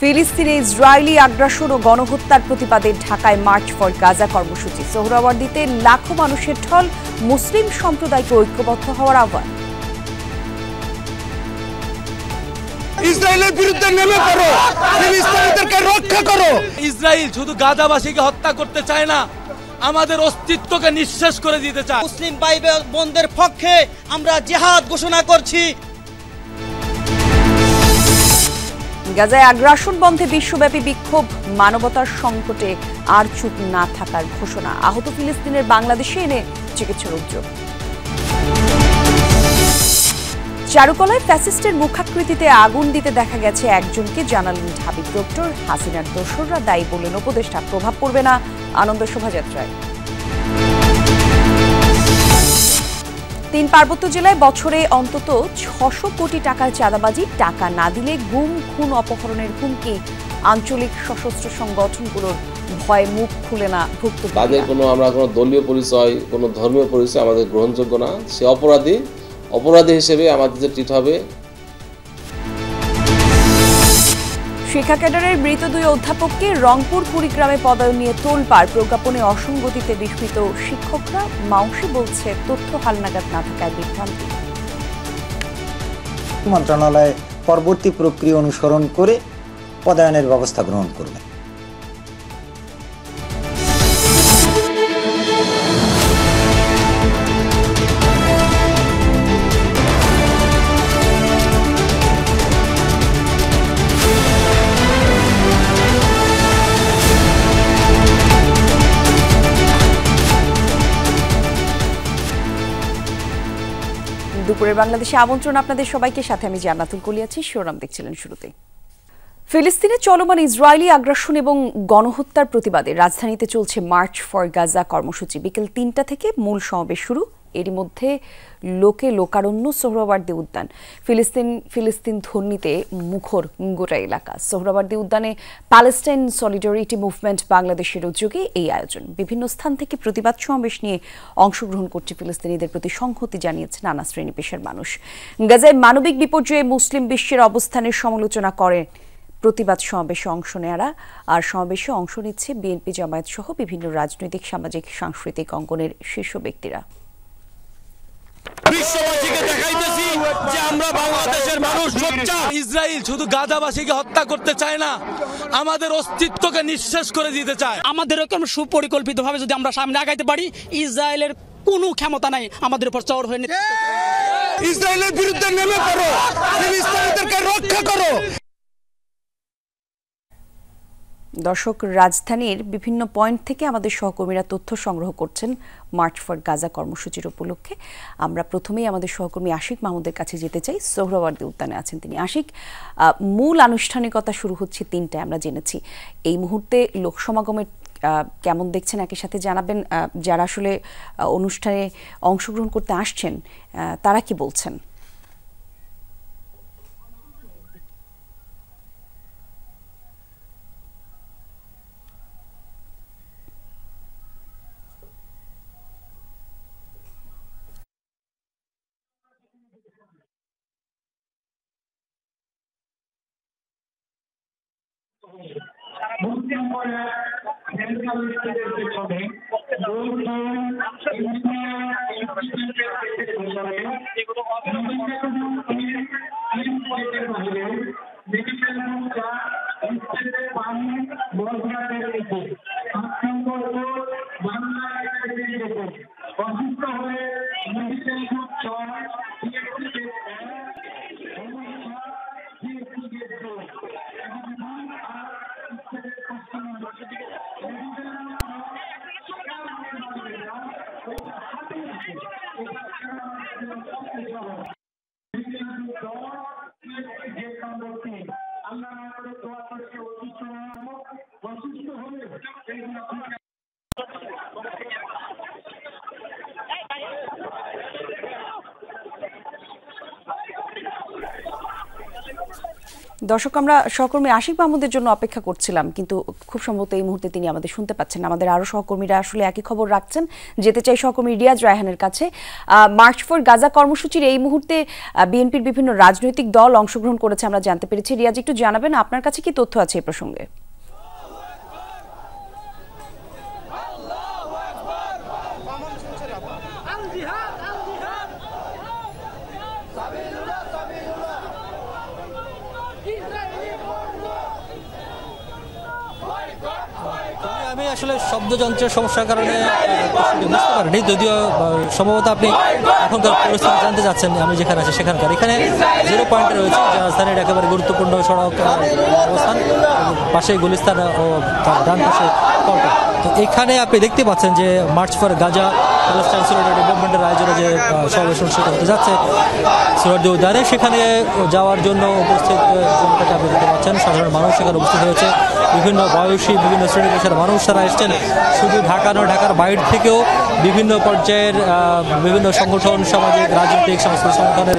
ফিলিস্তিনে ইসরায়েলি আগ্রাসন ও গণহত্যার প্রতিবাদে ঢাকায় মার্চ ফর গাজা কর্মসূচি। সোহরাওয়ার্দীতে লাখো মানুষের ঢল, মুসলিম সম্প্রদায়কে ঐক্যবদ্ধ হওয়ার আহ্বান। ইসরায়েলের বিরুদ্ধে নেমে পড়ো, ফিলিস্তিনিদেরকে রক্ষা করো। ইসরায়েল শুধু গাজাবাসীকে হত্যা করতে চায় না, আমাদের অস্তিত্বকে নিঃশেষ করে দিতে চায়। মুসলিম ভাই বোনদের পক্ষে আমরা জিহাদ ঘোষণা করছি। গাজায় আগ্রাসন বন্ধে বিশ্বব্যাপী বিক্ষোভ, মানবতার সংকটে আর চুপ না থাকার ঘোষণা। আহত ফিলিস্তিনের বাংলাদেশে এনে চিকিৎসার উদ্যোগ। চারুকলায় ফ্যাসিস্টের মুখাকৃতিতে আগুন দিতে দেখা গেছে একজনকে, জানালেন ঢাবি প্রক্টর। হাসিনার দোসররা দায়ী বললেন উপদেষ্টা। প্রভাব পড়বে না আনন্দ শোভাযাত্রায়। 3 পার্বত্য জেলায় বছরে অন্তত 600 কোটি টাকার চাঁদাবাজি, টাকা না দিলে গুম, খুন, অপহরণের হুমকি। আঞ্চলিক সশস্ত্র সংগঠনগুলোর ভয়ে মুখ খুলে না ভুক্তভোগীরা। তাদের আমরা কোনো দলীয় পরিচয়, কোনো ধর্মীয় পরিচয় আমাদের গ্রহণযোগ্য না। সে অপরাধী হিসেবে আমাদের ট্রিট হবে। শিক্ষা ক্যাডারের মৃত 2 অধ্যাপককে রংপুর কুড়িগ্রামে পদায়ন নিয়ে তোলপাড়। প্রজ্ঞাপনে অসঙ্গতিতে বিস্মিত শিক্ষকরা। মাউসি বলছে তথ্য হালনাগাদ না থাকায় বিভ্রান্তি। মন্ত্রণালয় পরবর্তী প্রক্রিয়া অনুসরণ করে পদায়নের ব্যবস্থা গ্রহণ করবে। দুপুরের বাংলাদেশে আমন্ত্রণ আপনাদের সবাইকে। সাথে আমি জান্নাতুল কলি আছি। শিরোনাম দেখছিলেন শুরুতে। ফিলিস্তিনে চলমান ইসরায়েলি আগ্রাসন এবং গণহত্যার প্রতিবাদে রাজধানীতে চলছে মার্চ ফর গাজা কর্মসূচি। বিকেল 3টা থেকে মূল সমাবেশ শুরু। এরই মধ্যে লোকে লোকারণ্য সোহরাওয়ার্দী উদ্যান। ফিলিস্তিন ধ্বনিতে মুখর গোটা এলাকা। সোহরাওয়ার্দী উদ্যানে প্যালেস্টাইন সলিডারিটি মুভমেন্ট বাংলাদেশের উদ্যোগে এই আয়োজন। বিভিন্ন স্থান থেকে প্রতিবাদ সমাবেশ নিয়ে অংশগ্রহণ করছে ফিলিস্তিনিদের প্রতি সংহতি জানিয়েছে নানা শ্রেণী পেশার মানুষ। গাজায় মানবিক বিপর্যয়ে মুসলিম বিশ্বের অবস্থানের সমালোচনা করেন প্রতিবাদ সমাবেশে অংশ নেয়ারা। আর সমাবেশে অংশ নিচ্ছে বিএনপি, জামায়াত সহ বিভিন্ন রাজনৈতিক, সামাজিক, সাংস্কৃতিক অঙ্গনের শীর্ষ ব্যক্তিরা। বিশ্ববাসীকে দেখাইতেছি যে আমরা বাংলাদেশের মানুষ সোচ্চার। ইসরায়েল শুধু গাজাবাসীকে হত্যা করতে চায় না, আমাদের অস্তিত্বকে নিঃশেষ করে দিতে চায়। আমাদের এরকম সুপরিকল্পিতভাবে যদি আমরা সামনে আগাইতে পারি, ইসরায়েলের কোনো ক্ষমতা নাই আমাদের উপর চড় হয়ে। ইসরায়েলের বিরুদ্ধে নেমে পড়ো, ফিলিস্তিনিদেরকে রক্ষা করো। দর্শক, রাজধানীর বিভিন্ন পয়েন্ট থেকে আমাদের সহকর্মীরা তথ্য সংগ্রহ করছেন মার্চ ফর গাজা কর্মসূচির উপলক্ষে। আমরা প্রথমেই আমাদের সহকর্মী আশিক মাহমুদের কাছে যেতে চাই। সোহরাওয়ার্দী উদ্যানে আছেন তিনি। আশিক, মূল আনুষ্ঠানিকতা শুরু হচ্ছে 3টায় আমরা জেনেছি। এই মুহূর্তে লোকসমাগমের কেমন দেখছেন একই সাথে জানাবেন। যারা আসলে অনুষ্ঠানে অংশগ্রহণ করতে আসছেন তারা কি বলছেন? দর্শক, আমরা সহকর্মী আশিক মাহমুদের জন্য অপেক্ষা করছিলাম, কিন্তু খুব সম্ভবত এই মুহূর্তে তিনি আমাদের শুনতে পাচ্ছেন না। আমাদের আরো সহকর্মীরা আসলে একই খবর রাখছেন। যেতে চাই সহকর্মী রিয়াজ রায়হানের কাছে। মার্চ ফর গাজা কর্মসূচির এই মুহূর্তে বিএনপির বিভিন্ন রাজনৈতিক দল অংশগ্রহণ করেছে আমরা জানতে পেরেছি। রিয়াজ, একটু জানাবেন আপনার কাছে কি তথ্য আছে এই প্রসঙ্গে? আমি আসলে শব্দযন্ত্রের সমস্যার কারণে বুঝতে পারিনি, যদিও সম্ভবত আপনি এখনকার পরিস্থিতি জানতে চাচ্ছেন। আমি যেখানে আছি সেখানকার এখানে 0 পয়েন্টে রয়েছে, যে রাজধানীর একেবারে গুরুত্বপূর্ণ সড়ক অবস্থান, পাশে গুলিস্তান ও তার ডান পাশে পল্টন। তো এখানে আপনি দেখতে পাচ্ছেন যে march for Gaza Palestine solidarity মুভমেন্টের আয়োজনে যে সমাবেশ অনুষ্ঠিত হতে যাচ্ছে সোহরাওয়ার্দী উদ্যানে, সেখানে যাওয়ার জন্য উপস্থিত জনতাকে আপনি দেখতে পাচ্ছেন। সাধারণ মানুষ সেখানে উপস্থিত হয়েছে, বিভিন্ন বয়সী বিভিন্ন শ্রেণী পেশার মানুষ তারা এসছেন। শুধু ঢাকা নয়, ঢাকার বাইরে থেকেও বিভিন্ন পর্যায়ের বিভিন্ন সংগঠন, সামাজিক, রাজনৈতিক, সাংস্কৃতিক সংগঠনের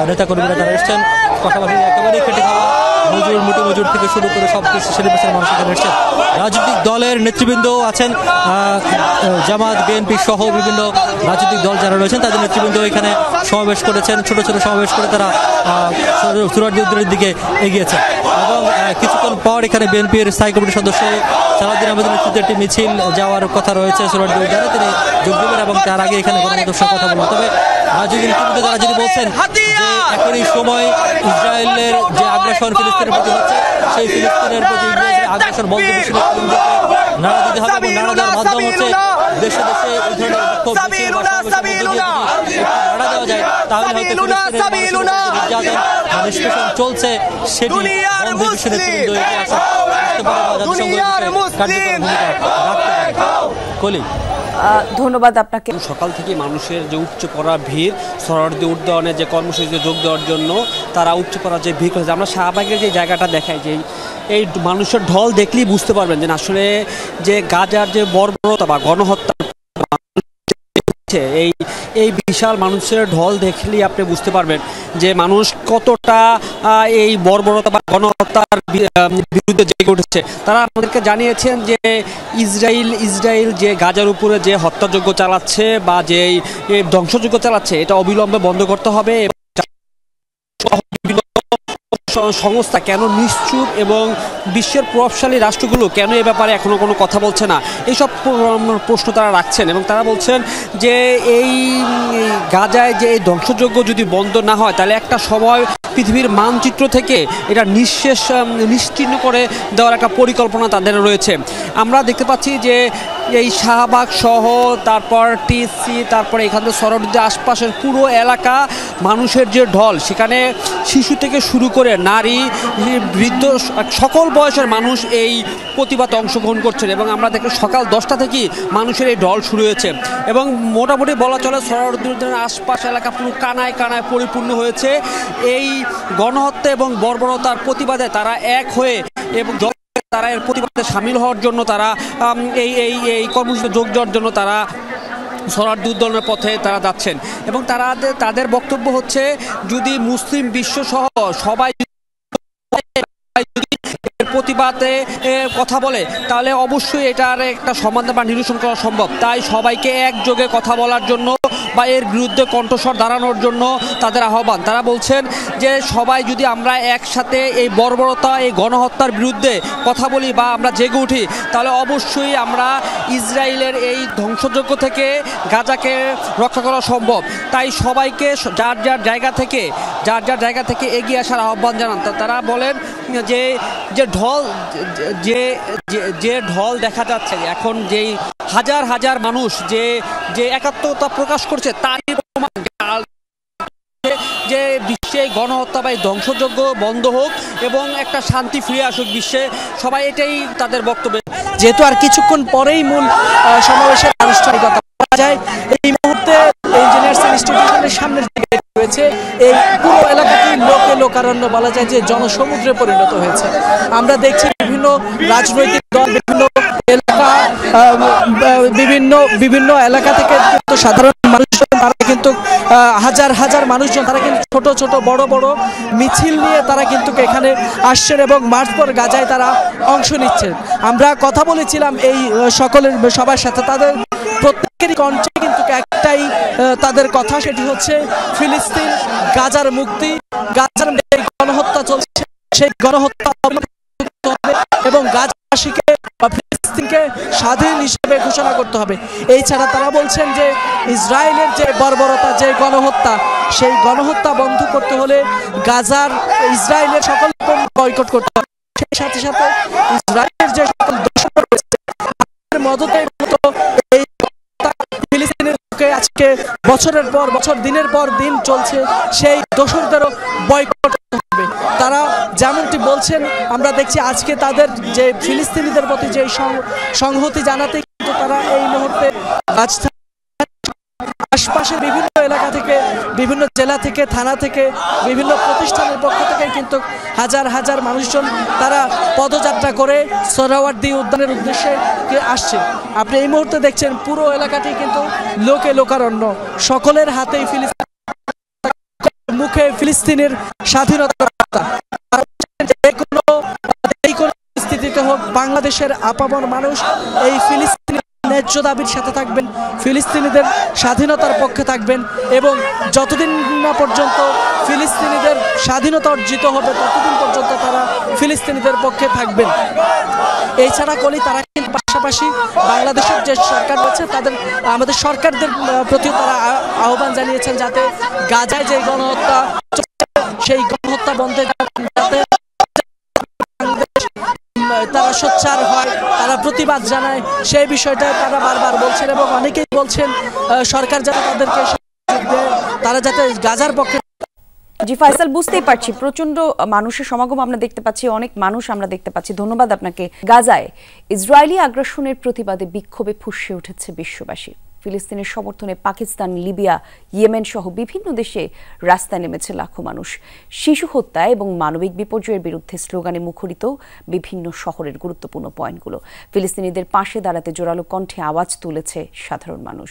নেতাকর্মীরা তারা এসছেন। পাশাপাশি একেবারেই খেটে খাওয়া মজুর, মুটি মজুর থেকে শুরু করে সব কিছু শ্রেণী পেশার মানুষ এখানে এসছেন। রাজনৈতিক দলের নেতৃবৃন্দও আছেন, জামাত, বিএনপি সহ বিভিন্ন রাজনৈতিক দল যারা রয়েছেন তাদের নেতৃবৃন্দ এখানে সমাবেশ করেছেন। ছোট ছোট সমাবেশ করে তারা সোহরাওয়ার্দী উদ্যানের দিকে এগিয়েছেন। এবং কিছুক্ষণ পর এখানে বিএনপির স্থায়ী কমিটির সদস্য সালাউদ্দিন আহমেদের নেতৃত্বে একটি মিছিল যাওয়ার কথা রয়েছে সোহরাওয়ার্দী উদ্যানে, তিনি যোগ দেবেন এবং তার আগে এখানে গণমাধ্যমের সাথে কথা বলবেন। তবে রাজনৈতিক নেতৃবৃন্দ যারা যদি বলছেন যে এখনই সময় ইসরায়েলের যে আগ্রাসন ফিলিস্তিনের প্রতি হচ্ছে, সেই ফিলিস্তিনের প্রতি ইসরায়েলের আগ্রাসন বন্ধ নাড়া দিতে হবে, এবং নাড়া দেওয়ার মাধ্যম হচ্ছে দেশে দেশে এই ধরনের নাড়া দেওয়া যায়, তাহলে হয়তো নিষ্পেষণ চলছে সেটি বন্ধ বিশ্ব নেতৃবৃন্দ এগিয়ে আসতে পারে বা জাতিসংঘ কার্যকর ভূমিকা রাখতে পারে। কলি, ধন্যবাদ আপনাকে। সকাল থেকে মানুষের যে উপচে পড়া ভিড়, সোহরাওয়ার্দী উদ্যানে যে কর্মসূচিতে যোগ দেওয়ার জন্য তারা উপচে পড়া যে ভিড় করেছে, আমরা শাহবাগের যে জায়গাটা দেখাই, যে এই মানুষের ঢল দেখলেই বুঝতে পারবেন যে আসলে যে গাজার যে বর্বরতা বা গণহত্যা, এই বিশাল মানুষের ঢল দেখলেই আপনি বুঝতে পারবেন যে মানুষ কতটা এই বর্বরতা বা গণহত্যার বিরুদ্ধে জেগে উঠেছে। তারা আমাদেরকে জানিয়েছেন যে ইসরায়েল যে গাজার উপরে যে হত্যাযজ্ঞ চালাচ্ছে বা যে ধ্বংসযজ্ঞ চালাচ্ছে, এটা অবিলম্বে বন্ধ করতে হবে। সংস্থা কেন নিশ্চুপ এবং বিশ্বের প্রভাবশালী রাষ্ট্রগুলো কেন এ ব্যাপারে এখনো কোনো কথা বলছে না, এইসব প্রশ্ন তারা রাখছেন। এবং তারা বলছেন যে এই গাজায় যে এই ধ্বংসযজ্ঞ যদি বন্ধ না হয়, তাহলে একটা সময় পৃথিবীর মানচিত্র থেকে এটা নিশ্চিহ্ন করে দেওয়ার একটা পরিকল্পনা তাদের রয়েছে। আমরা দেখতে পাচ্ছি যে এই শাহবাগ সহ তারপর টিসি, তারপরে এখান থেকে সোহরাওয়ার্দী আশপাশের পুরো এলাকা মানুষের যে ঢল, সেখানে শিশু থেকে শুরু করে নারী, বৃদ্ধ, সকল বয়সের মানুষ এই প্রতিবাদে অংশগ্রহণ করছেন। এবং আমরা দেখি সকাল 10টা থেকেই মানুষের এই ঢল শুরু হয়েছে এবং মোটামুটি বলা চলে সোহরাওয়ার্দী উদ্যানের আশপাশ এলাকা পুরো কানায় কানায় পরিপূর্ণ হয়েছে। এই গণহত্যা এবং বর্বরতার প্রতিবাদে তারা এক হয়ে এবং তারা এর প্রতিবাদে সামিল হওয়ার জন্য তারা এই কর্মসূচিতে যোগ দেওয়ার জন্য তারা সোহরাওয়ার্দী উদ্যানের পথে তারা যাচ্ছেন। এবং তাদের বক্তব্য হচ্ছে, যদি মুসলিম বিশ্ব সহ সবাই প্রতিবাদে কথা বলে, তাহলে অবশ্যই এটার একটা সমাধান বা নিরসন করা সম্ভব। তাই সবাইকে একযোগে কথা বলার জন্য বা এর বিরুদ্ধে কণ্ঠস্বর দাঁড়ানোর জন্য তাদের আহ্বান। তারা বলছেন যে সবাই যদি আমরা একসাথে এই বর্বরতা, এই গণহত্যার বিরুদ্ধে কথা বলি বা আমরা জেগে উঠি, তাহলে অবশ্যই আমরা ইসরায়েলের এই ধ্বংসযজ্ঞ থেকে গাজাকে রক্ষা করা সম্ভব। তাই সবাইকে যার যার জায়গা থেকে এগিয়ে আসার আহ্বান জানান। তারা বলেন যে ঢল দেখা যাচ্ছে এখন, যেই হাজার হাজার মানুষ যে একাত্মতা প্রকাশ করছে, তারই যে বিশ্বে গণহত্যা বা ধ্বংসযজ্ঞ বন্ধ হোক এবং একটা শান্তি ফিরে আসুক বিশ্বে। সবাই এটাই তাদের বক্তব্য। যেহেতু আর কিছুক্ষণ পরেই মূল সমাবেশের আনুষ্ঠানিকতা করা যায়, এই মুহূর্তে ইঞ্জিনিয়ার্স ইনস্টিটিউশনের সামনের দিকে রয়েছে এই পুরো এলাকাটি লোকারণ্য, বলা যায় যে জনসমুদ্রে পরিণত হয়েছে। আমরা দেখছি বিভিন্ন রাজনৈতিক দল, বিভিন্ন এলাকা থেকে সাধারণ মানুষ তারা কিন্তু হাজার হাজার মানুষজন তারা কিন্তু ছোট ছোট বড় বড় মিছিল নিয়ে তারা কিন্তু এখানে আসছেন এবং মার্চ পর গাজায় তারা অংশ নিচ্ছেন। আমরা কথা বলেছিলাম এই সকলের সবার সাথে, তাদের প্রত্যেকেরই কণ্ঠে কিন্তু একটাই তাদের কথা, সেটি হচ্ছে ফিলিস্তিন, গাজার মুক্তি, গাজার যে গণহত্যা চলছে সেই গণহত্যা এবং গাজাবাসীকে বা ফিলিস্তিনকে স্বাধীন হিসেবে ঘোষণা করতে হবে। এই ছাড়া তারা বলছেন যে ইসরায়েলের যে বর্বরতা, যে গণহত্যা, সেই গণহত্যা বন্ধ করতে হলে গাজার ইসরায়েলের সকল বয়কট করতে হবে। সেই সাথে সাথে ইসরায়েলের যে সকল দোষর রয়েছে মদতের মতো এই ফিলিস্তিনের আজকে বছরের পর বছর দিনের পর দিন চলছে, সেই দোষরদেরও বয়কট করতে হবে। তারা যেমনটি বলছেন, আমরা দেখছি আজকে তাদের যে ফিলিস্তিনিদের প্রতি যে সংহতি জানাতে কিন্তু তারা এই মুহূর্তে আশপাশের বিভিন্ন এলাকা থেকে, বিভিন্ন জেলা থেকে, থানা থেকে, বিভিন্ন প্রতিষ্ঠানের পক্ষ থেকে কিন্তু হাজার হাজার মানুষজন তারা পদযাত্রা করে সোহরাওয়ার্দী উদ্যানের উদ্দেশ্যে আসছে। আপনি এই মুহূর্তে দেখছেন পুরো এলাকাটি কিন্তু লোকে লোকারণ্য, সকলের হাতেই ফিলিস্তিন, মুখে ফিলিস্তিনের স্বাধীনতার বার্তা। যে কোনো পরিস্থিতিতে হোক বাংলাদেশের আপামর মানুষ এই ফিলিস্তিনের ন্যায্য দাবির সাথে থাকবেন, ফিলিস্তিনিদের স্বাধীনতার পক্ষে থাকবেন এবং যতদিন না পর্যন্ত ফিলিস্তিনিদের স্বাধীনতা অর্জিত হবে ততদিন পর্যন্ত তারা ফিলিস্তিনিদের পক্ষে থাকবেন। এছাড়া তারা কিন্তু পাশাপাশি বাংলাদেশের যে সরকার রয়েছে তাদের, আমাদের সরকারদের প্রতিও তারা আহ্বান জানিয়েছেন যাতে গাজায় যে গণহত্যা সেই গণহত্যা বন্ধে যাতে তারা সোচ্চার হয়, তারা প্রতিবাদ জানায়, সেই বিষয়টা তারা বারবার বলছেন এবং অনেকেই বলছেন সরকার যাতে তাদেরকে তারা যাতে গাজার পক্ষে। জি ফাইসাল, বুঝতেই পারছি প্রচন্ড মানুষের সমাগম আমরা দেখতে পাচ্ছি, অনেক মানুষ আমরা দেখতে পাচ্ছি। ধন্যবাদ আপনাকে। গাজায় ইসরায়েলি আগ্রাসনের প্রতিবাদে বিক্ষোভে ফুঁসে উঠেছে বিশ্ববাসী। ফিলিস্তিনের সমর্থনে পাকিস্তান, লিবিয়া, ইয়েমেন সহ বিভিন্ন দেশে রাস্তায় নেমেছে লাখো মানুষ। শিশু হত্যা এবং মানবিক বিপর্যয়ের বিরুদ্ধে স্লোগানে মুখরিত বিভিন্ন শহরের গুরুত্বপূর্ণ পয়েন্টগুলো। ফিলিস্তিনিদের পাশে দাঁড়াতে জোরালো কণ্ঠে আওয়াজ তুলেছে সাধারণ মানুষ।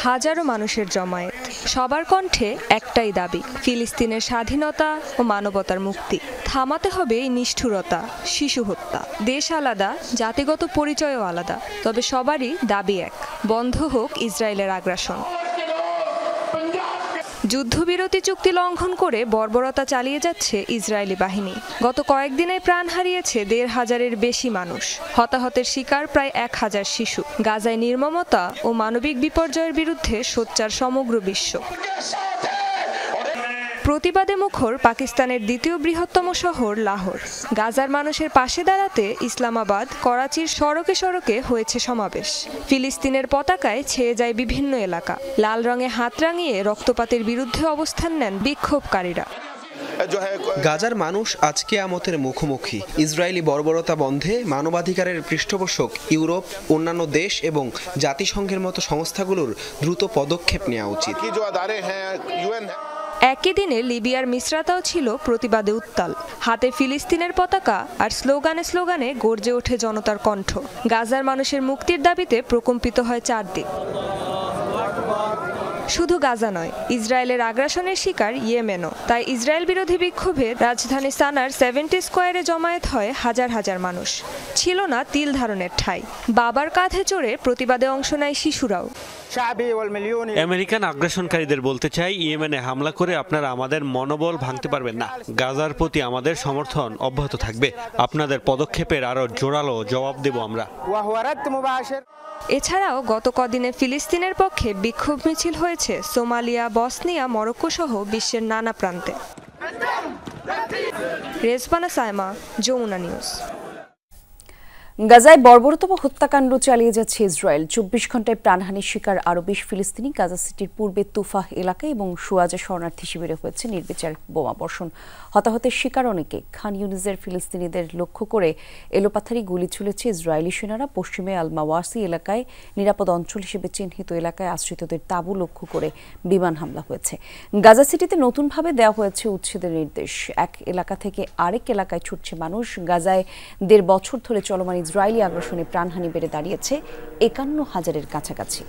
হাজারো মানুষের জমায়েত, সবার কণ্ঠে একটাই দাবি, ফিলিস্তিনের স্বাধীনতা ও মানবতার মুক্তি। থামাতে হবে এই নিষ্ঠুরতা, শিশু হত্যা। দেশ আলাদা, জাতিগত পরিচয়ও আলাদা, তবে সবারই দাবি এক, বন্ধ হোক ইসরায়েলের আগ্রাসন। যুদ্ধবিরতি চুক্তি লঙ্ঘন করে বর্বরতা চালিয়ে যাচ্ছে ইসরায়েলি বাহিনী। গত কয়েকদিনে প্রাণ হারিয়েছে ১৫০০-এর বেশি মানুষ, হতাহতের শিকার প্রায় ১০০০ শিশু। গাজায় নির্মমতা ও মানবিক বিপর্যয়ের বিরুদ্ধে সোচ্চার সমগ্র বিশ্ব। প্রতিবাদে মুখর পাকিস্তানের দ্বিতীয় বৃহত্তম শহর লাহোর। গাজার মানুষের পাশে দাঁড়াতে ইসলামাবাদ, করাচির সড়কে সড়কে হয়েছে সমাবেশ। ফিলিস্তিনের পতাকায় ছেয়ে যায় বিভিন্ন এলাকা। লাল রঙে হাত রাঙিয়ে রক্তপাতের বিরুদ্ধে অবস্থান নেন বিক্ষোভকারীরা। গাজার মানুষ আজ কিয়ামতের মুখোমুখি। ইসরায়েলি বর্বরতা বন্ধে মানবাধিকারের পৃষ্ঠপোষক ইউরোপ, অন্যান্য দেশ এবং জাতিসংঘের মতো সংস্থাগুলোর দ্রুত পদক্ষেপ নেওয়া উচিত। একই দিনে লিবিয়ার মিসরাতাও ছিল প্রতিবাদে উত্তাল। হাতে ফিলিস্তিনের পতাকা আর স্লোগানে স্লোগানে গর্জে ওঠে জনতার কণ্ঠ। গাজার মানুষের মুক্তির দাবিতে প্রকম্পিত হয় চারদিক। শুধু গাজা নয়, ইসরায়েলের আগ্রাসনের শিকার ইয়েমেনও। তাই ইসরায়েল বিরোধী বিক্ষোভে রাজধানী সানার 70 স্কয়ারে জমায়েত হয় হাজার হাজার মানুষ। ছিল না তিল ধারণের ঠাঁই। বাবার কাঁধে চড়ে প্রতিবাদে অংশ নেয় শিশুরাও। আমেরিকান আগ্রাসনকারীদের বলতে চাই, ইয়েমেনে হামলা করে আপনারা আমাদের মনোবল ভাঙতে পারবেন না। গাজার প্রতি আমাদের সমর্থন অব্যাহত থাকবে। আপনাদের পদক্ষেপের আরো জোরালো জবাব দেব আমরা। এছাড়াও গত কদিনে ফিলিস্তিনের পক্ষে বিক্ষোভ মিছিল হয়েছে সোমালিয়া, বসনিয়া, মরক্কো সহ বিশ্বের নানা প্রান্তে। রেজবানা সাইমা, যমুনা নিউজ। গাজায় বর্বরতম হত্যাকাণ্ড চালিয়ে যাচ্ছে ইসরায়েল। 24 ঘন্টায় প্রাণহানির শিকার আরও 20 ফিলিস্তিনি। গাজা সিটির পূর্বে তুফাহ এলাকায় এবং সুয়াজা শরণার্থী শিবিরে হয়েছে নির্বিচার বোমা বর্ষণ। হতাহতের শিকার অনেকে। খান ইউনিসের ফিলিস্তিনিদের লক্ষ্য করে এলোপাথারি গুলি ছুড়েছে ইসরায়েলি সেনারা। পশ্চিমে আল মাওয়াসি এলাকায় নিরাপদ অঞ্চল হিসেবে চিহ্নিত এলাকায় আশ্রিতদের তাঁবু লক্ষ্য করে বিমান হামলা হয়েছে। গাজা সিটিতে নতুনভাবে দেওয়া হয়েছে উচ্ছেদের নির্দেশ। এক এলাকা থেকে আরেক এলাকায় ছুটছে মানুষ। গাজায় 1.5 বছর ধরে চলমান ইসরায়েলি আগ্রাসনে প্রাণহানি বেড়ে দাঁড়িয়েছে 51,000-এর কাছাকাছি।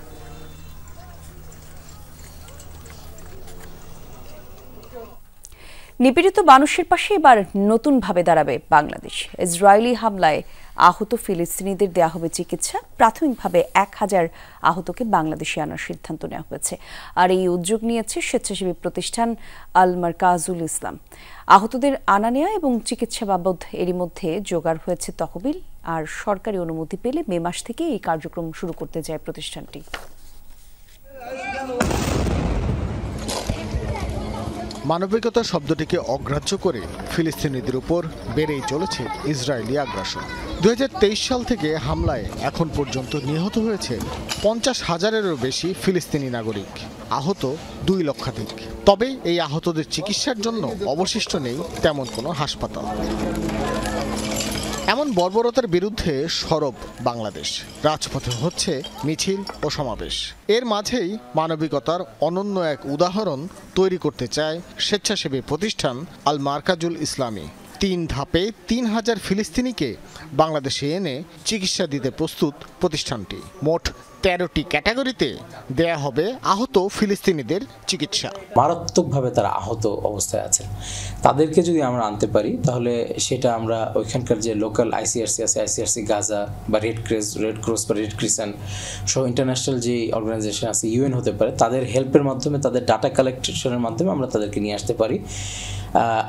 নিপীড়িত মানুষের পাশে এবার নতুনভাবে দাঁড়াবে বাংলাদেশ। ইসরায়েলি হামলায় আহত ফিলিস্তিনিদের দেয়া হবে চিকিৎসা। প্রাথমিকভাবে 1000 আহতকে বাংলাদেশে আনার সিদ্ধান্ত নেওয়া হয়েছে। আর এই উদ্যোগ নিয়েছে স্বেচ্ছাসেবী প্রতিষ্ঠান আল মারকাজুল ইসলাম। আহতদের আনা নেওয়া এবং চিকিৎসা বাবদ এরই মধ্যে জোগাড় হয়েছে তহবিল। আর সরকারি অনুমতি পেলে মে মাস থেকে এই কার্যক্রম শুরু করতে যায় প্রতিষ্ঠানটি। মানবিকতা শব্দটিকে অগ্রাহ্য করে ফিলিস্তিনিদের উপর বেড়েই চলেছে ইসরায়েলি আগ্রাসন। 2023 সাল থেকে হামলায় এখন পর্যন্ত নিহত হয়েছে 50,000-এরও বেশি ফিলিস্তিনি নাগরিক, আহত 2 লক্ষাধিক। তবে এই আহতদের চিকিৎসার জন্য অবশিষ্ট নেই তেমন কোনো হাসপাতাল। এমন বর্বরতার বিরুদ্ধে সরব বাংলাদেশ। রাজপথে হচ্ছে মিছিল ও সমাবেশ। এর মাঝেই মানবিকতার অনন্য এক উদাহরণ তৈরি করতে চায় স্বেচ্ছাসেবী প্রতিষ্ঠান আল মারকাজুল ইসলামী। 3 ধাপে 3000 ফিলিস্তিনিকে বাংলাদেশে এনে চিকিৎসা দিতে প্রস্তুত প্রতিষ্ঠানটি। মোট 13টি ক্যাটাগরিতে দেয়া হবে আহত ফিলিস্তিনিদের চিকিৎসা। মারাত্মকভাবে তারা আহত অবস্থায় আছে, তাদেরকে যদি আমরা আনতে পারি তাহলে সেটা আমরা ওইখানকার যে লোকাল আইসিআরসি আছে, আইসিআরসি গাজা বা রেড ক্রস বা রেড ক্রিসেন্ট সহ ইন্টারন্যাশনাল যে অর্গানাইজেশন আছে, ইউএন হতে পারে, তাদের হেল্পের মাধ্যমে, তাদের ডাটা কালেকশনের মাধ্যমে আমরা তাদেরকে নিয়ে আসতে পারি।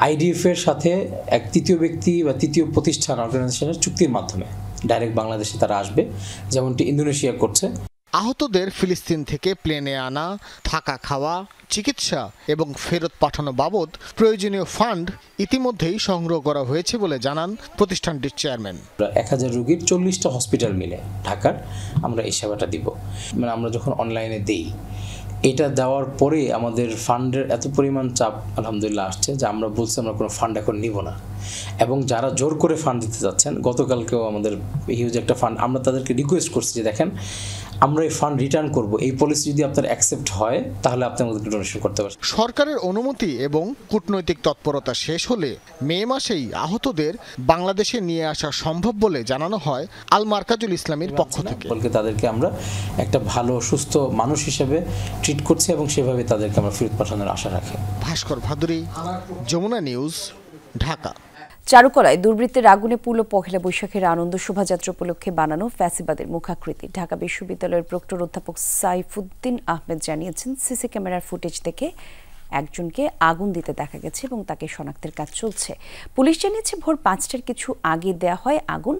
আইডিএফ এর সাথে এক তৃতীয় ব্যক্তি বা তৃতীয় প্রতিষ্ঠান অর্গানাইজেশনের চুক্তির মাধ্যমে ডাইরেক্ট বাংলাদেশে তারা আসবে, যেমনটি ইন্দোনেশিয়া করছে। আহতদের ফিলিস্তিন থেকে প্লেনে আনা, থাকা খাওয়া, চিকিৎসা এবং ফেরত পাঠানো বাবদ প্রয়োজনীয় ফান্ড ইতিমধ্যেই সংগ্রহ করা হয়েছে বলে জানান প্রতিষ্ঠানটির চেয়ারম্যান। 1000 রোগীর 40টা হসপিটাল মিলে ঢাকার আমরা এই সেবাটা দিব। মানে আমরা যখন অনলাইনে দেই, এটা দেওয়ার পরে আমাদের ফান্ডের এত পরিমাণ চাপ আলহামদুলিল্লাহ আসছে যে আমরা বলছি আমরা কোনো ফান্ড এখন নিব না। এবং যারা জোর করে ফান্ড দিতে যাচ্ছেন, গতকালকেও আমাদের হিউজ একটা ফান্ড, আমরা তাদেরকে রিকোয়েস্ট করছি যে দেখেন আমরা এই ফান্ড রিটার্ন করব, এই পলিসি যদি আপনার অ্যাকসেপ্ট হয় তাহলে আপনি আমাদেরকে ডোনেশন করতে পারেন। সরকারের অনুমতি এবং কূটনৈতিক তৎপরতা শেষ হলে মে মাসেই আহতদের বাংলাদেশে নিয়ে আসা সম্ভব বলে জানানো হয় আল মারকাজুল ইসলামের পক্ষ থেকে। তাদেরকে আমরা একটা ভালো সুস্থ মানুষ হিসেবে ট্রিট করছি এবং সেভাবে তাদেরকে আমরা ফেরত পাঠানোর আশা রাখি। ভাস্কর ভাদুরী, যমুনা নিউজ, ঢাকা। চারুকলায় দুর্বৃত্তের আগুনে পুরো পহেলা বৈশাখের আনন্দ শোভাযাত্রা উপলক্ষে বানানো ফ্যাসিবাদের মুখাকৃতি। ঢাকা বিশ্ববিদ্যালয়ের প্রক্টর অধ্যাপক সাইফুদ্দিন আহমেদ জানিয়েছেন, সিসি ক্যামেরার ফুটেজ থেকে একজনকে আগুন দিতে দেখা গেছে এবং তাকে শনাক্তের কাজ চলছে। পুলিশ জানিয়েছে ভোর 5টার কিছু আগে দেয়া হয় আগুন।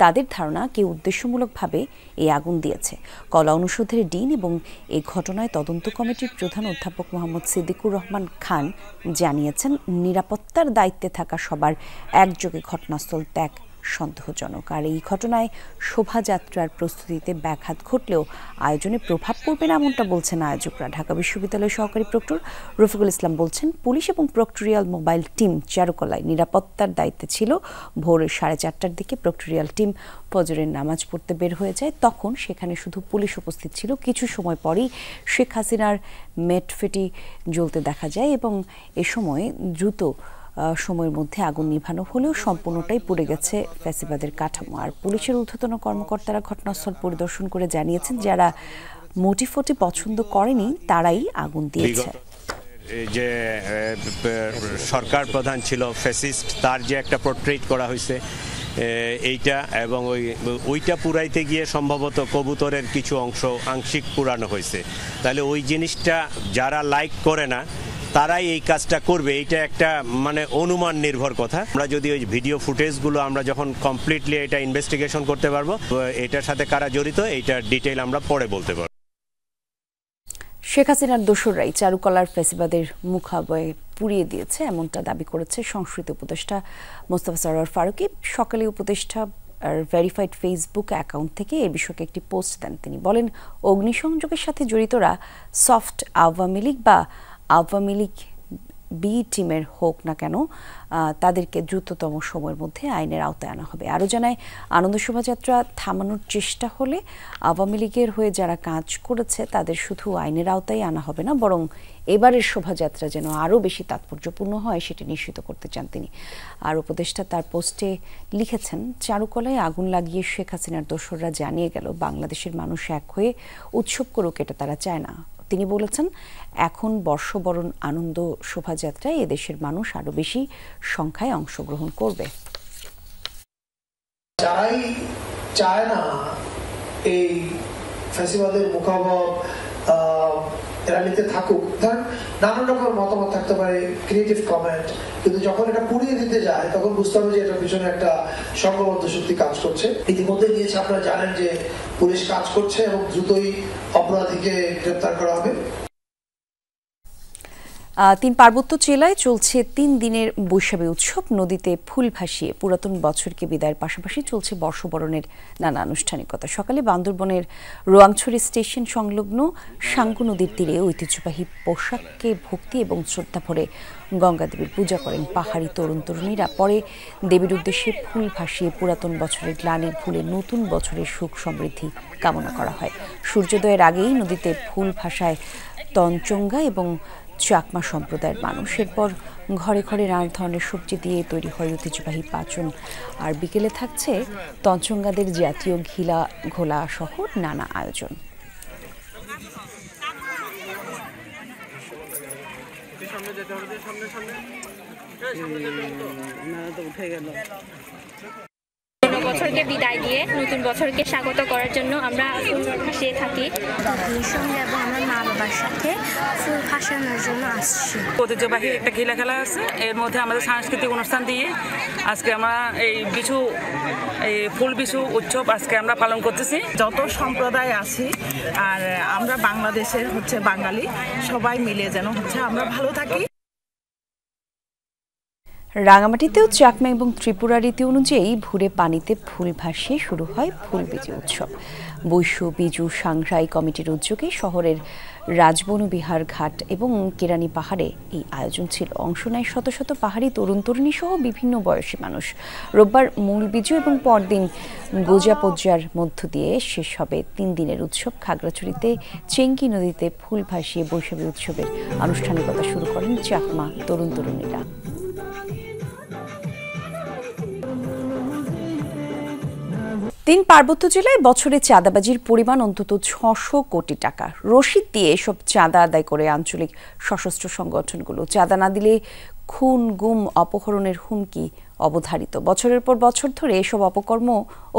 তাদের ধারণা কেউ উদ্দেশ্যমূলকভাবে এই আগুন দিয়েছে। কলা অনুষদের ডিন এবং এই ঘটনায় তদন্ত কমিটির প্রধান অধ্যাপক মোহাম্মদ সিদ্দিকুর রহমান খান জানিয়েছেন, নিরাপত্তার দায়িত্বে থাকা সবার একযোগে ঘটনাস্থল ত্যাগ সন্দেহজনক। আর এই ঘটনায় শোভাযাত্রার প্রস্তুতিতে ব্যাঘাত ঘটলেও আয়োজনে প্রভাব পড়বে না এমনটা বলছেন আয়োজকরা। ঢাকা বিশ্ববিদ্যালয়ের সহকারী প্রক্টর রফিকুল ইসলাম বলছেন, পুলিশ এবং প্রক্টোরিয়াল মোবাইল টিম চারুকলায় নিরাপত্তার দায়িত্বে ছিল। ভোর 4:30টার দিকে প্রক্টোরিয়াল টিম ফজরের নামাজ পড়তে বের হয়ে যায়। তখন সেখানে শুধু পুলিশ উপস্থিত ছিল। কিছু সময় পরেই শেখ হাসিনার মেটফেটি জ্বলতে দেখা যায় এবং এ সময় দ্রুত সময়ের মধ্যে আগুন নিভানো হলেও সম্পূর্ণটাই পুড়ে গেছে ফ্যাসিবাদের কাঠামো। আর পুলিশের ঊর্ধ্বতন কর্মকর্তারা ঘটনাস্থল পরিদর্শন করে জানিয়েছেন, যারা মোটিফোটি পছন্দ করেনি তারাই আগুন দিয়েছে। যে সরকার প্রধান ছিল ফ্যাসিস্ট, তার যে একটা পোর্ট্রেট করা হয়েছে এইটা, এবং ওইটা পুরাইতে গিয়ে সম্ভবত কবুতরের কিছু অংশ আংশিক পুরানো হয়েছে। তাহলে ওই জিনিসটা যারা লাইক করে না তারাই এই কাজটা করবে, এইটা একটা মানে অনুমান নির্ভর কথা। আমরা যদি ওই ভিডিও ফুটেজগুলো আমরা যখন কমপ্লিটলি এটা ইনভেস্টিগেশন করতে পারবো, এটার সাথে কারা জড়িত এইটার ডিটেইল আমরা পরে বলতে পারবো। শেখ হাসিনার দোসররাই চারুকলার ফ্যাসিবাদের মুখাবয় পুড়িয়ে দিয়েছে, এমনটা দাবি করেছে সংস্কৃতি উপদেষ্টা মোস্তফা সরোয়ার ফারুকী। সকালে উপদেষ্টা ভেরিফাইড ফেসবুক অ্যাকাউন্ট থেকে এ বিষয়কে একটি পোস্ট দেন। তিনি বলেন, অগ্নিসংযোগের সাথে জড়িতরা সফট আওয়ামী লীগ বা আওয়ামী লীগ বি টিমের হোক না কেন, তাদেরকে দ্রুততম সময়ের মধ্যে আইনের আওতায় আনা হবে। আরও জানায়, আনন্দ শোভাযাত্রা থামানোর চেষ্টা হলে আওয়ামী লীগের হয়ে যারা কাজ করেছে তাদের শুধু আইনের আওতায় আনা হবে না, বরং এবারের শোভাযাত্রা যেন আরও বেশি তাৎপর্যপূর্ণ হয় সেটি নিশ্চিত করতে চান তিনি। আর উপদেষ্টা তার পোস্টে লিখেছেন, চারুকলায় আগুন লাগিয়ে শেখ হাসিনার দোসররা জানিয়ে গেল বাংলাদেশের মানুষ এক হয়ে উৎসব করুক, এটা তারা চায় না। তিনি বলেছেন, এখন বর্ষবরণ আনন্দ শোভাযাত্রায় এদেশের মানুষ আরও বেশি সংখ্যায় অংশগ্রহণ করবে। যারাই চায় না এই ফ্যাসিবাদের মুখাবব র্যালিতে থাকুক, ধরেন নানান রকমের মতামত থাকতে পারে, ক্রিয়েটিভ কমেন্ট, কিন্তু যখন এটা পুড়িয়ে দিতে যায় তখন বুঝতে হবে যে এটার পিছনে একটা সংঘবদ্ধ শক্তি কাজ করছে। ইতিমধ্যে গিয়েছে, আপনারা জানেন যে পুলিশ কাজ করছে এবং দ্রুতই অপরাধীকে গ্রেপ্তার করা হবে। 3 পার্বত্য জেলায় চলছে 3 দিনের বৈশাখী উৎসব। নদীতে ফুল ভাসিয়ে পুরাতন বছরকে বিদায়ের পাশাপাশি চলছে বর্ষবরণের নানা আনুষ্ঠানিকতা। সকালে বান্দরবনের রোয়াংছড়ি স্টেশন সংলগ্ন সাঙ্গু নদীর তীরে ঐতিহ্যবাহী পোশাককে ভক্তি এবং শ্রদ্ধা ভরে গঙ্গা দেবীর পূজা করেন পাহাড়ি তরুণ তরুণীরা। পরে দেবীর উদ্দেশ্যে ফুল ভাসিয়ে পুরাতন বছরের গ্লানির ভুলে নতুন বছরের সুখ সমৃদ্ধি কামনা করা হয়। সূর্যোদয়ের আগেই নদীতে ফুল ভাসায় তঞ্চঙ্গা এবং চাকমা সম্প্রদায়ের মানুষ। এরপর ঘরে ঘরে নানা ধরনের সবজি দিয়ে তৈরি হয় ঐতিহ্যবাহী পাচন। আর বিকেলে থাকছে তঞ্চঙ্গাদের জাতীয় ঘিলা ঘোলা সহ নানা আয়োজন। বছরকে বিদায় দিয়ে নতুন বছরকে স্বাগত করার জন্য আমরা ফুল ভাসিয়ে থাকি। দাদির সঙ্গে এবং আমার মা বাবার সাথে ফুল ভাসানোর জন্য আসছি। ঐতিহ্যবাহী একটা ঘিলা খেলা আছে, এর মধ্যে আমাদের সাংস্কৃতিক অনুষ্ঠান দিয়ে আজকে আমরা এই ফুল বিশু উৎসব আজকে আমরা পালন করতেছি। যত সম্প্রদায় আছি আর আমরা বাংলাদেশের বাঙালি সবাই মিলে যেন আমরা ভালো থাকি। রাঙামাটিতেও চাকমা এবং ত্রিপুরা রীতি অনুযায়ী ভুরে পানিতে ফুল ভাসিয়ে শুরু হয় ফুলবিজু উৎসব। বৈশ্য বিজু সাংগ্রাই কমিটির উদ্যোগে শহরের রাজবনবিহার ঘাট এবং কেরানি পাহাড়ে এই আয়োজন ছিল। অংশ নেয় শত শত পাহাড়ি তরুণ তরুণী সহ বিভিন্ন বয়সী মানুষ। রোববার মূল বিজু এবং পরদিন গোজাপজ্জার মধ্য দিয়ে শেষ হবে 3 দিনের উৎসব। খাগড়াছড়িতে চেঙ্কি নদীতে ফুল ভাসিয়ে বৈশাখী উৎসবের আনুষ্ঠানিকতা শুরু করেন চাকমা তরুণ তরুণীরা। 3 পার্বত্য জেলায় বছরে চাঁদাবাজির পরিমাণ অন্তত 600 কোটি টাকা। রসিদ দিয়ে এসব চাঁদা আদায় করে আঞ্চলিক সশস্ত্র সংগঠনগুলো। চাঁদা না দিলে খুন, গুম, অপহরণের হুমকি অবধারিত। বছরের পর বছর ধরে এসব অপকর্ম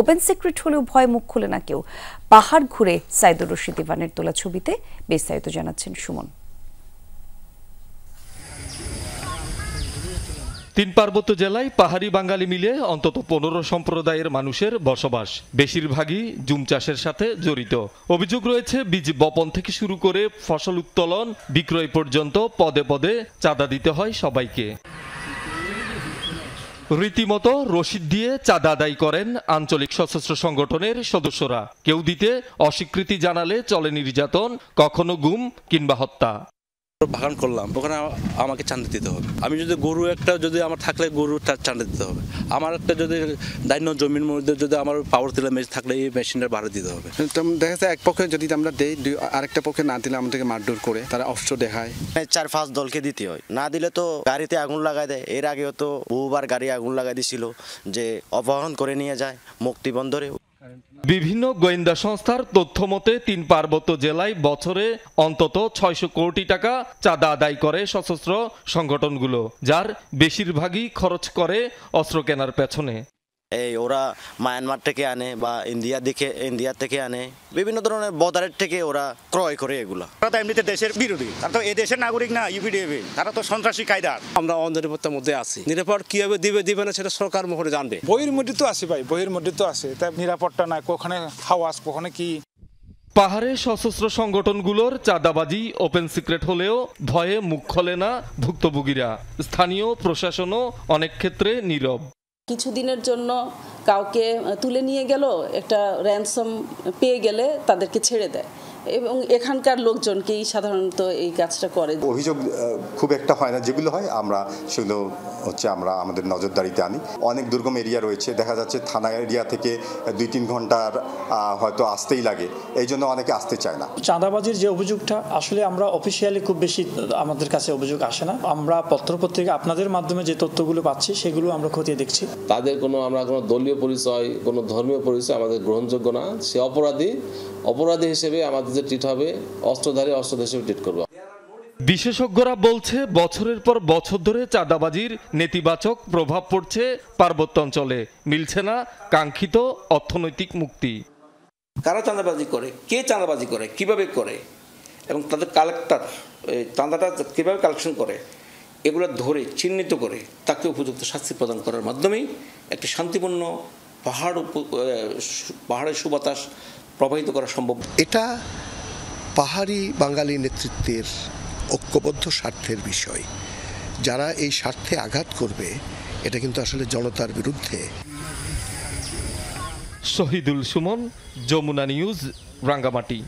ওপেন সিক্রেট হলেও ভয়ে মুখ খুলে না কেউ। পাহাড় ঘুরে সাইদুর রশিদ ইভানের তোলা ছবিতে বিস্তারিত জানাচ্ছেন সুমন। 3 পার্বত্য জেলায় পাহাড়ি বাঙালি মিলে অন্তত 15 সম্প্রদায়ের মানুষের বসবাস। বেশিরভাগই জুম চাষের সাথে জড়িত। অভিযোগ রয়েছে বীজ বপন থেকে শুরু করে ফসল উত্তোলন বিক্রয় পর্যন্ত পদে পদে চাঁদা দিতে হয় সবাইকে। রীতিমতো রসিদ দিয়ে চাঁদা আদায় করেন আঞ্চলিক সশস্ত্র সংগঠনের সদস্যরা। কেউ দিতে অস্বীকৃতি জানালে চলে নির্যাতন, কখনো গুম কিংবা হত্যা। বাগান করলাম, ওখানে আমাকে চাঁদা দিতে হবে। আমি যদি গরু একটা যদি আমার থাকলে গরু চাঁদা দিতে হবে। আমার একটা যদি দায়িত্ব জমির মধ্যে যদি আমার পাওয়ার টিলার মেশিন থাকলে এই মেশিনটা ভাড়া দিতে হবে। দেখা যায় এক পক্ষে যদি আমরা দেই, আরেকটা পক্ষে না দিলে আমাদেরকে মারধর করে তারা অস্ত্র দেখায়। 4-5 দলকে দিতে হয়, না দিলে তো গাড়িতে আগুন লাগাই দেয়। এর আগেও তো বহুবার গাড়ি আগুন লাগাই দিছিল, যে অপহরণ করে নিয়ে যায় মুক্তিবন্দরে। বিভিন্ন গোয়েন্দা সংস্থার তথ্য মতে 3 পার্বত্য জেলায় বছরে অন্তত 600 কোটি টাকা চাঁদা আদায় করে সশস্ত্র সংগঠনগুলো, যার বেশিরভাগই খরচ করে অস্ত্র কেনার পেছনে। ওরা মায়ানমার থেকে আনে বা ইন্ডিয়া থেকে আনে, বিভিন্ন ধরনের বর্ডারের থেকে ওরা ক্রয় করে এগুলা। তারা তো এমনিতে দেশের বিরোধী, তারা তো এই দেশের নাগরিক না, ইউপিডিএফ, তারা তো সন্ত্রাসী কায়দার। আমরা অনিরাপত্তার মধ্যে আছি। নিরাপদ কিভাবে দিবে না সেটা সরকার মহলে জানবে। বইয়ের মধ্যে তো আছে ভাই, বইয়ের মধ্যে তো আছে, তাই নিরাপত্তা নাই, কখনো হাওয়াজ, কখনো কি। পাহাড়ে সশস্ত্র সংগঠনগুলোর চাঁদাবাজি ওপেন সিক্রেট হলেও ভয়ে মুখ খোলে না ভুক্তভোগীরা। স্থানীয় প্রশাসনও অনেক ক্ষেত্রে নীরব। কিছুদিনের জন্য কাউকে তুলে নিয়ে গেল, একটা র্যানসম পেয়ে গেলে তাদেরকে ছেড়ে দেয়, এবং এখানকার লোকজনকেই সাধারণত এই কাজটা করে। অভিযোগ খুব একটা হয় না, যেগুলো হয় আমরা সেগুলো হচ্ছে আমরা আমাদের নজরদারিতে আনি। অনেক দুর্গম এরিয়া রয়েছে, দেখা যাচ্ছে থানা এরিয়া থেকে 2-3 ঘন্টার হয়তো আসতেই লাগে, এই জন্য অনেকে আসতে চায় না। চাঁদাবাজির যে অভিযোগটা আসলে আমরা অফিসিয়ালি খুব বেশি আমাদের কাছে অভিযোগ আসে না। আমরা পত্রপত্রিকা আপনাদের মাধ্যমে যে তথ্যগুলো পাচ্ছি সেগুলো আমরা খতিয়ে দেখছি। তাদের আমরা কোনো দলীয় পরিচয়, কোনো ধর্মীয় পরিচয় আমাদের গ্রহণযোগ্য না। সে অপরাধী হিসেবে আমাদের যে ট্রিট হবে, অস্ত্রধারী হিসেবে ট্রিট করবো। বিশেষজ্ঞরা বলছে বছরের পর বছর ধরে চাঁদাবাজির নেতিবাচক প্রভাব পড়ছে পার্বত্য অঞ্চলে, মিলছে না কাঙ্ক্ষিত অর্থনৈতিক মুক্তি। কারা চাঁদাবাজি করে, কে চাঁদাবাজি করে, কিভাবে করে এবং তাদের কালেক্টর চাঁদাটা কীভাবে কালেকশন করে, এগুলো ধরে চিহ্নিত করে তাকে উপযুক্ত শাস্তি প্রদান করার মাধ্যমেই একটি শান্তিপূর্ণ পাহাড়ের সুবাতাস প্রবাহিত করা সম্ভব। এটা পাহাড়ি বাঙালি নেতৃত্বের ঐক্যবদ্ধ স্বার্থের বিষয়। যারা এই স্বার্থে আঘাত করবে এটা কিন্তু আসলে জনতার বিরুদ্ধে। শহীদুল সুমন, যমুনা নিউজ, রাঙ্গামাটি।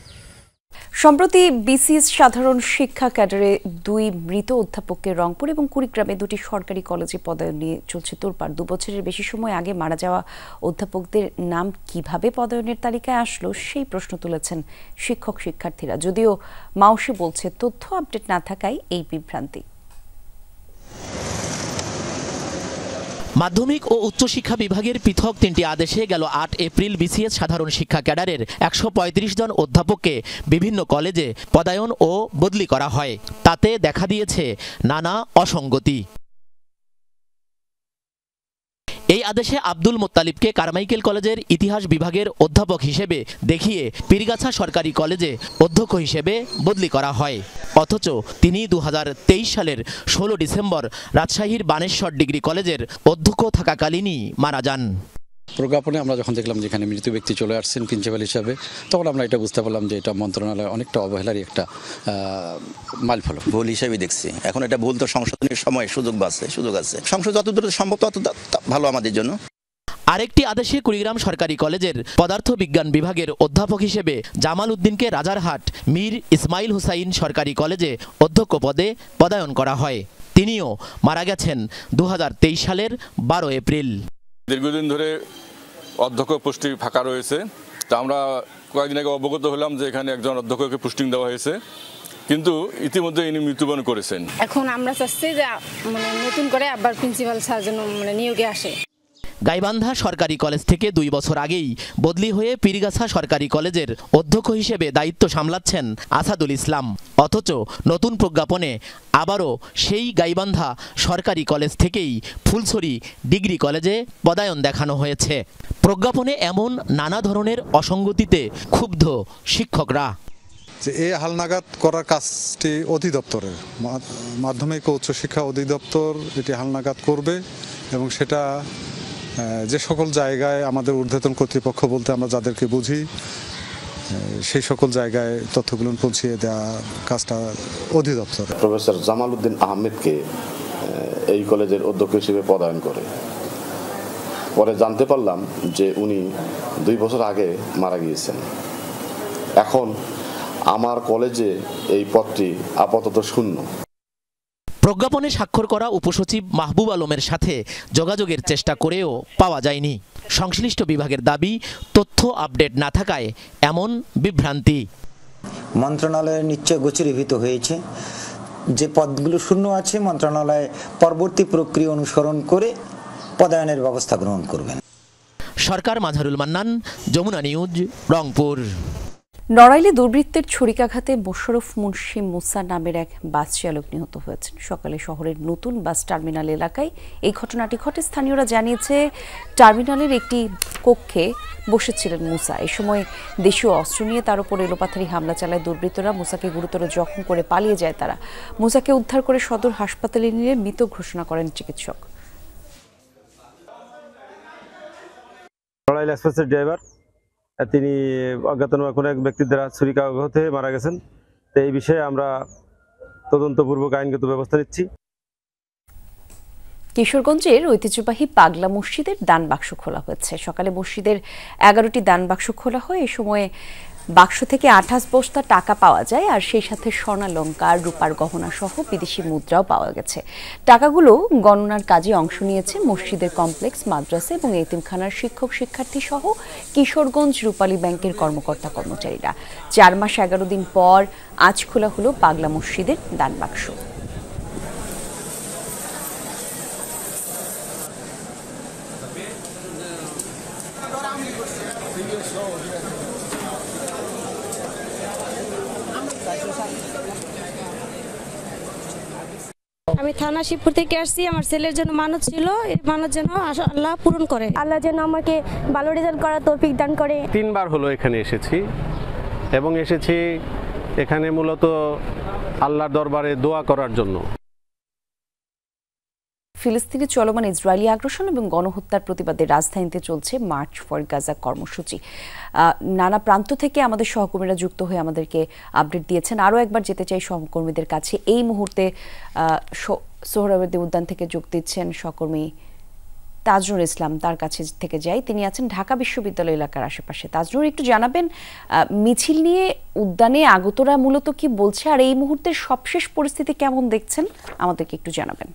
সম্প্রতি বিসিএস সাধারণ শিক্ষা ক্যাডারে 2 মৃত অধ্যাপককে রংপুর এবং কুড়িগ্রামে 2টি সরকারি কলেজে পদায়ন নিয়ে চলছে তোলপাড়। 2 বছরের বেশি সময় আগে মারা যাওয়া অধ্যাপকদের নাম কিভাবে পদায়নের তালিকায় আসলো সেই প্রশ্ন তুলেছেন শিক্ষক শিক্ষার্থীরা। যদিও মাউসি বলছে তথ্য আপডেট না থাকায় এই বিভ্রান্তি। মাধ্যমিক ও উচ্চশিক্ষা বিভাগের পৃথক 3টি আদেশে গেল 8 এপ্রিল বিসিএস সাধারণ শিক্ষা ক্যাডারের 135 জন অধ্যাপককে বিভিন্ন কলেজে পদায়ন ও বদলি করা হয়। তাতে দেখা দিয়েছে নানা অসঙ্গতি। এই আদেশে আব্দুল মোত্তালিবকে কারমাইকেল কলেজের ইতিহাস বিভাগের অধ্যাপক হিসেবে দেখিয়ে পীরগাছা সরকারি কলেজে অধ্যক্ষ হিসেবে বদলি করা হয়। অথচ তিনি 2023 সালের 16 ডিসেম্বর রাজশাহীর বানেশ্বর ডিগ্রি কলেজের অধ্যক্ষ থাকাকালীনই মারা যান। প্রজ্ঞাপনে আমরা যখন দেখলাম যেখানে মৃত ব্যক্তি চলে আসছেন প্রিন্সিপাল হিসাবে, তখন আমরা এটা বুঝতে পারলাম যে এটা মন্ত্রণালয় অনেকটা অবহেলারই একটা মাইলফলক। ভুল হিসেবে দেখছি। এখন এটা ভুল তো সংশোধনের সময় সুযোগ আছে। সংশোধন যতদূর সম্ভব তত ভালো আমাদের জন্য। আরেকটি আদেশে কুড়িগ্রাম সরকারি কলেজের পদার্থ বিজ্ঞান বিভাগের অধ্যাপক হিসেবে জামাল উদ্দিনকে রাজারহাট মীর ইসমাইল হুসাইন সরকারি কলেজে অধ্যক্ষ পদে পদায়ন করা হয়। তিনিও মারা গেছেন 2023 সালের 12 এপ্রিল। দীর্ঘদিন ধরে অধ্যক্ষ পোস্টিং ফাঁকা রয়েছে, তা আমরা কয়েকদিন আগে অবগত হলাম যে এখানে একজন অধ্যক্ষকে পোস্টিং দেওয়া হয়েছে, কিন্তু ইতিমধ্যে ইনি মৃত্যুবরণ করেছেন। এখন আমরা চাচ্ছি যে নতুন করে আবার প্রিন্সিপাল স্যার যেন নিয়োগে আসে। গাইবান্ধা সরকারি কলেজ থেকে 2 বছর আগেই বদলি হয়ে পীরগাছা সরকারি কলেজের অধ্যক্ষ হিসেবে দায়িত্ব সামলাচ্ছেন আসাদুল ইসলাম। অথচ নতুন প্রজ্ঞাপনে আবারও সেই গাইবান্ধা সরকারি কলেজ থেকেই ফুলছড়ি ডিগ্রি কলেজে পদায়ন দেখানো হয়েছে। প্রজ্ঞাপনে এমন নানা ধরনের অসঙ্গতিতে ক্ষুব্ধ শিক্ষকরা। যে এই হালনাগাদ করার কাজটি অধিদপ্তরের, মাধ্যমিক ও উচ্চশিক্ষা অধিদপ্তর এটি হালনাগাদ করবে এবং সেটা যে সকল জায়গায় আমাদের ঊর্ধ্বতন কর্তৃপক্ষ বলতে আমরা যাদেরকে বুঝি সেই সকল জায়গায় তথ্যগুলো পৌঁছিয়ে দেওয়া কাজটা অধিদপ্তর। প্রফেসর জামাল উদ্দিন আহমেদকে এই কলেজের অধ্যক্ষ হিসেবে পদায়ন করে পরে জানতে পারলাম যে উনি 2 বছর আগে মারা গিয়েছেন। এখন আমার কলেজে এই পদটি আপাতত শূন্য। প্রজ্ঞাপনে স্বাক্ষর করা উপসচিব মাহবুব আলমের সাথে যোগাযোগের চেষ্টা করেও পাওয়া যায়নি। সংশ্লিষ্ট বিভাগের দাবি তথ্য আপডেট না থাকায় এমন বিভ্রান্তি। মন্ত্রণালয়ের নিশ্চয় গোচরীভূত হয়েছে যে পদগুলো শূন্য আছে, মন্ত্রণালয় পরবর্তী প্রক্রিয়া অনুসরণ করে পদায়নের ব্যবস্থা গ্রহণ করবেন। সরকার মাঝারুল মান্নান, যমুনা নিউজ, রংপুর। নড়াইলে দুর্বৃত্তের ছুরিকাঘাতে মোশাররফ মুন্সি মুসা নামের এক বাস চালক নিহত হয়েছেন। সকালে শহরের নতুন বাস টার্মিনাল এলাকায় এই ঘটনাটি ঘটে। স্থানীয়রা জানিয়েছে টার্মিনালের একটি কক্ষে বসেছিলেন মুসা। এ সময় দেশীয় অস্ত্র নিয়ে তার উপর এলোপাথারি হামলা চালায় দুর্বৃত্তরা। মুসাকে গুরুতর জখম করে পালিয়ে যায় তারা। মুসাকে উদ্ধার করে সদর হাসপাতালে নিয়ে মৃত ঘোষণা করেন চিকিৎসক। নড়াইল এক্সপ্রেসের ড্রাইভার, তিনি অজ্ঞাতনামা কোনো এক ব্যক্তির দ্বারা ছুরিকাঘাতে মারা গেছেন। তো এই বিষয়ে আমরা তদন্তপূর্বক আইনগত ব্যবস্থা নিচ্ছি। কিশোরগঞ্জের ঐতিহ্যবাহী পাগলা মসজিদের দান বাক্স খোলা হয়েছে। সকালে মসজিদের 11টি দান বাক্স খোলা হয়। এই সময়ে বাক্স থেকে 28 বস্তা টাকা পাওয়া যায়, আর সেই সাথে স্বর্ণালংকার, রূপার গহনা সহ বিদেশি মুদ্রাও পাওয়া গেছে। টাকাগুলো গণনার কাজে অংশ নিয়েছে মসজিদের কমপ্লেক্স, মাদ্রাসা এবং এতিমখানার শিক্ষক শিক্ষার্থী সহ কিশোরগঞ্জ রূপালী ব্যাংকের কর্মকর্তা কর্মচারীরা। 4 মাস 11 দিন পর আজ খোলা হলো পাগলা মসজিদের দান বাক্স। আমি থানা শিবপুর থেকে আসছি। আমার ছেলের জন্য মানত ছিল, এই মানত যেন আল্লাহ পূরণ করে। আল্লাহ যেন আমাকে ভালো রেজাল্ট করার তৌফিক দান করে। 3 বার হলো এখানে এসেছি এবং এসেছি এখানে মূলত আল্লাহর দরবারে দোয়া করার জন্য। ফিলিস্তিনে চলমান ইসরায়েলি আগ্রাসন এবং গণহত্যার প্রতিবাদে রাজধানীতে চলছে মার্চ ফর গাজা কর্মসূচি। নানা প্রান্ত থেকে আমাদের সহকর্মীরা যুক্ত হয়ে আমাদেরকে আপডেট দিয়েছেন। আরও একবার যেতে চাই সহকর্মীদের কাছে। এই মুহূর্তে সোহরাওয়ার্দী উদ্যান থেকে যোগ দিচ্ছেন সহকর্মী তাজনুর ইসলাম, তার কাছে থেকে যাই। তিনি আছেন ঢাকা বিশ্ববিদ্যালয় এলাকার আশেপাশে। তাজনুর, একটু জানাবেন মিছিল নিয়ে উদ্যানে আগতরা মূলত কি বলছে, আর এই মুহূর্তের সবশেষ পরিস্থিতি কেমন দেখছেন আমাদেরকে একটু জানাবেন।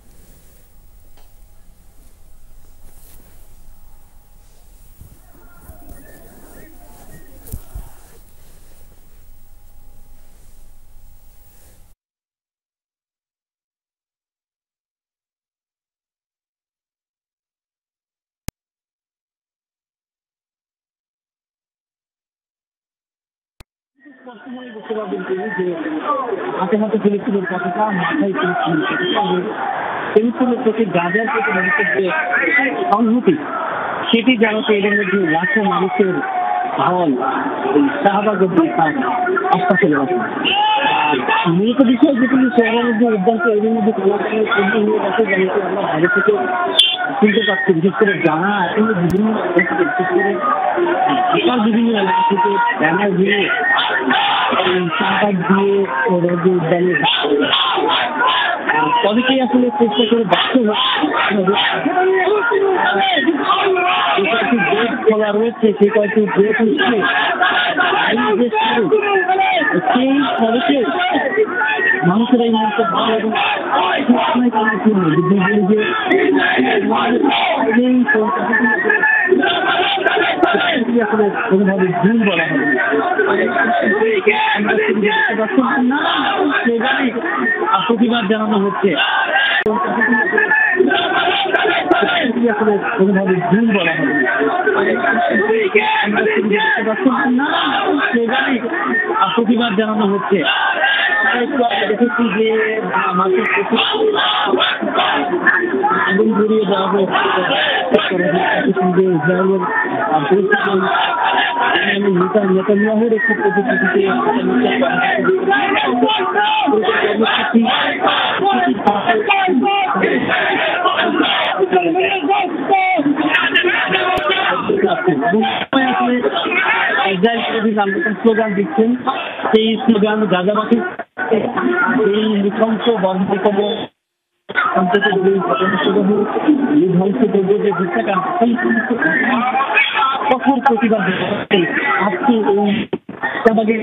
বুঝতে পারবেন যে হাতে হাতে ফিলিস্তিনের পতাকা, মাথায় ফিলিস্তিনের প্রতি গাজার প্রতি মানুষের যে সংহতি, সেটি জানাতে এদের মধ্যে লাখো মানুষের ঢল শাহবাগের আস্থা চলে গেছে। মূলত বিষয় যেটি সোহরাওয়ার্দী উদ্যানকে এদের মধ্যে নিয়ে গেছে, যেহেতু আমরা বাইরে থেকে শুনতে পাচ্ছি, বিশেষ করে যারা এখনো বিভিন্ন বিশেষ করে বিভিন্ন এলাকা থেকে ব্যানার দিয়ে শাহবাগ দিয়ে সোহরাওয়ার্দী উদ্যানে অনেকেই আসলে চেষ্টা করে ব্যস্ত গেট খোলা রয়েছে, সেই কয়েকটি গেট হচ্ছে সেই সড়কে মানুষেরা এই মুহূর্তে ভালো এবং আসলে কোনোভাবে ভুল বলা হবে প্রতিবাদ জানানো হচ্ছে, আসলে কোনোভাবে ভুল বলা হবে প্রতিবাদ জানানো হচ্ছে। দেখেছি যে মাসের আগুন ধরিয়ে দেওয়া হয়েছে ইসরায়েলের নেতানিয়াহুর একটি প্রতিশ্রুতিতে স্লোগান দিচ্ছেন। সেই স্লোগান গাজাবাসী এই নৃশংস বর্বরতম অন্তত ধ্বংসযোগ্য যে হত্যাকাণ্ড, সেই সমস্ত কঠোর প্রতিবাদ আজকে এই শাহবাগের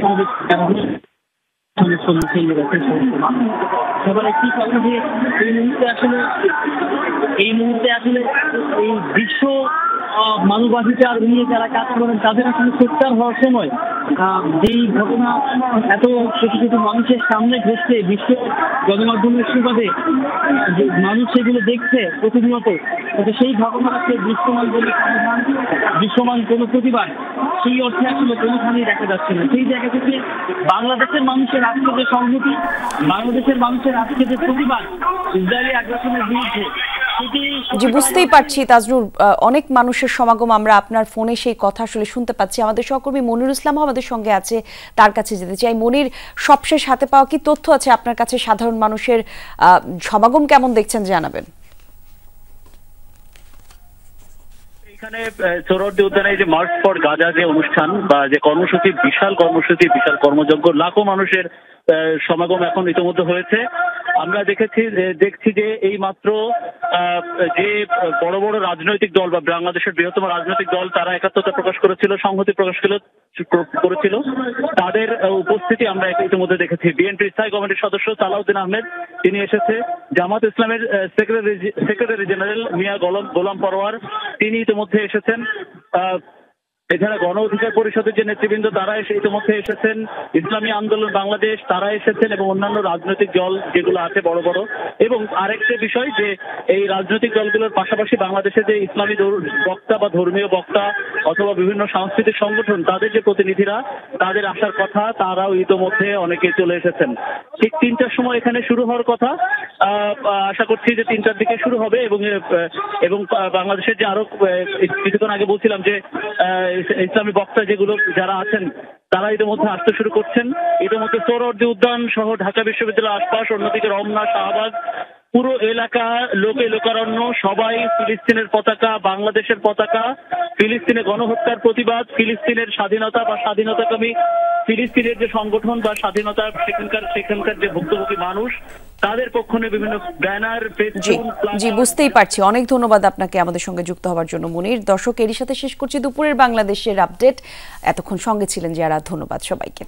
সবার একটি কথা যে এই মুহূর্তে আসলে এই বিশ্ব মানবাধিকার নিয়ে যারা কাজ করেন তাদের আসলে সোচ্চার হওয়ার সময় যেই ঘটনা এত ছোট ছোট মানুষের সামনে ঘটছে, বিশ্ব গণমাধ্যমের সুবাদে মানুষ সেগুলো দেখছে প্রতিনিয়ত, সেই ঘটনাকে দৃশ্যমান বলে সমাধান, দৃশ্যমান কোনো প্রতিবাদ সেই অর্থে আসলে কোনোখানেই দেখা যাচ্ছে না। সেই জায়গা থেকে বাংলাদেশের মানুষের আজকে যে সংহতি, বাংলাদেশের মানুষের আজকে যে প্রতিবাদ ইসরায়েলি আগ্রাসনের বিরুদ্ধে, জি বুঝতেই পারছি তাজনুর, অনেক মানুষের সমাগম, আমরা আপনার ফোনে সেই কথা আসলে শুনতে পাচ্ছি। আমাদের সহকর্মী মনির ইসলামও আমাদের সঙ্গে আছে, তার কাছে যেতে চাই। মনির, সবশেষ হাতে পাওয়া কি তথ্য আছে আপনার কাছে? সাধারণ মানুষের সমাগম কেমন দেখছেন জানাবেন। এখানে সোহরাওয়ার্দী উদ্যানে যে মার্চ ফর গাজা যে অনুষ্ঠান বা যে কর্মসূচি, বিশাল কর্মসূচি, বিশাল কর্মযজ্ঞ, লাখো মানুষের সমাগম এখন ইতিমধ্যে হয়েছে। আমরা দেখছি যে এই মাত্র যে বড় বড় রাজনৈতিক দল বা বাংলাদেশের বৃহত্তম রাজনৈতিক দল তারা একাত্মতা প্রকাশ করেছিল, সংহতি প্রকাশ করেছিল, তাদের উপস্থিতি আমরা ইতিমধ্যে দেখেছি। বিএনপির স্থায়ী কমিটির সদস্য সালাউদ্দিন আহমেদ তিনি এসেছে, জামাত ইসলামের সেক্রেটারি জেনারেল মিয়া গোলাম পরোয়ার তিনি ইতিমধ্যে এসেছেন, এছাড়া গণ অধিকার পরিষদের যে নেতৃবৃন্দ তারা ইতিমধ্যে এসেছেন, ইসলামী আন্দোলন বাংলাদেশ তারা এসেছেন এবং অন্যান্য রাজনৈতিক দল যেগুলো আছে বড় বড়। এবং আরেকটা বিষয় যে এই রাজনৈতিক দলগুলোর পাশাপাশি বাংলাদেশে যে ইসলামী বক্তা বা ধর্মীয় বক্তা অথবা বিভিন্ন সাংস্কৃতিক সংগঠন তাদের যে প্রতিনিধিরা তাদের আসার কথা, তারাও ইতিমধ্যে অনেকে চলে এসেছেন। ঠিক 3টার সময় এখানে শুরু হওয়ার কথা, আশা করছি যে 3টার দিকে শুরু হবে এবং বাংলাদেশের যে আরো কিছুক্ষণ আগে বলছিলাম যে ইসলামী বক্তা যেগুলো যারা আছেন তারা ইতিমধ্যে আসতে শুরু করছেন। ইতিমধ্যে সোহরাওয়ার্দী উদ্যান সহ ঢাকা বিশ্ববিদ্যালয়ের আশপাশ, অন্যদিকে রমনা, শাহবাগ পুরো এলাকা লোকারণ্য, সবাই ফিলিস্তিনের পতাকা, বাংলাদেশের পতাকা, ফিলিস্তিনে গণহত্যার প্রতিবাদ, ফিলিস্তিনের স্বাধীনতা বা স্বাধীনতাকামী ফিলিস্তিনের যে সংগঠন বা স্বাধীনতা সেখানকার যে ভুক্তভোগী মানুষ তাদের পক্ষ নিয়ে বিভিন্ন ব্যানার, জি বুঝতেই পারছি। অনেক ধন্যবাদ আপনাকে আমাদের সঙ্গে যুক্ত হওয়ার জন্য মুনির। দর্শক, এরই সাথে শেষ করছি দুপুরের বাংলাদেশের আপডেট। এতক্ষণ সঙ্গে ছিলেন যারা, ধন্যবাদ সবাইকে।